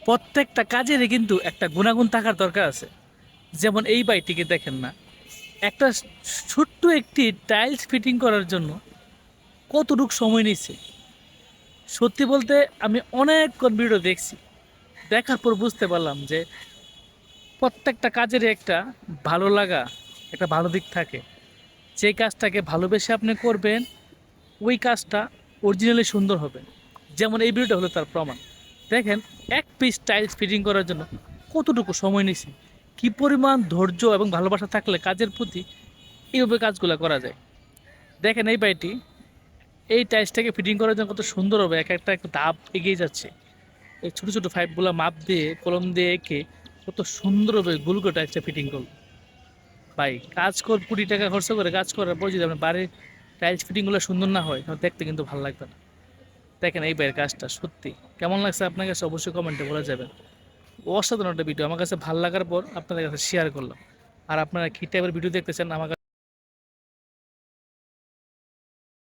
প্রত্যেকটা কাজেরই কিন্তু একটা গুণাগুণ থাকার দরকার আছে। যেমন এই বাইকটিকে দেখেন না, একটা ছোট্ট একটি টাইলস ফিটিং করার জন্য কতটুকু সময় নিচ্ছে। সত্যি বলতে আমি অনেকক্ষণ ভিডিও দেখছি, দেখার পর বুঝতে পারলাম যে প্রত্যেকটা কাজেরই একটা ভালো লাগা, একটা ভালো দিক থাকে। যে কাজটাকে ভালোবেসে আপনি করবেন, ওই কাজটা অরিজিনালি সুন্দর হবে। যেমন এই ভিডিওটা হলো তার প্রমাণ। দেখেন, এক পিস টাইলস ফিটিং করার জন্য কতটুকু সময় নিছি, কি পরিমাণ ধৈর্য এবং ভালোবাসা থাকলে কাজের প্রতি এইভাবে কাজগুলো করা যায়। দেখেন এই বাড়িটি এই টাইলসটাকে ফিটিং করার জন্য কত সুন্দর হবে, এক একটা একটা ধাপ এগিয়ে যাচ্ছে। এই ছোটো ছোটো পাইপগুলো মাপ দিয়ে কলম দিয়ে এঁকে কত সুন্দরভাবে গোল করে টাইলসটা ফিটিং করলো। ভাই, কাজ কর, কোটি টাকা খরচ করে কাজ করার পর যদি আপনার বাড়ির টাইলস ফিটিংগুলো সুন্দর না হয়, তাহলে দেখতে কিন্তু ভালো লাগবে না। দেখেন এই বাইরের কাজটা সত্যি কেমন লাগছে আপনার কাছে অবশ্যই কমেন্টে বলে যাবেন। অসাধারণ একটা ভিডিও, আমার কাছে ভালো লাগার পর আপনাদের কাছে শেয়ার করলাম। আর আপনারা কী টাইপের ভিডিও দেখতেছেন আমার কাছে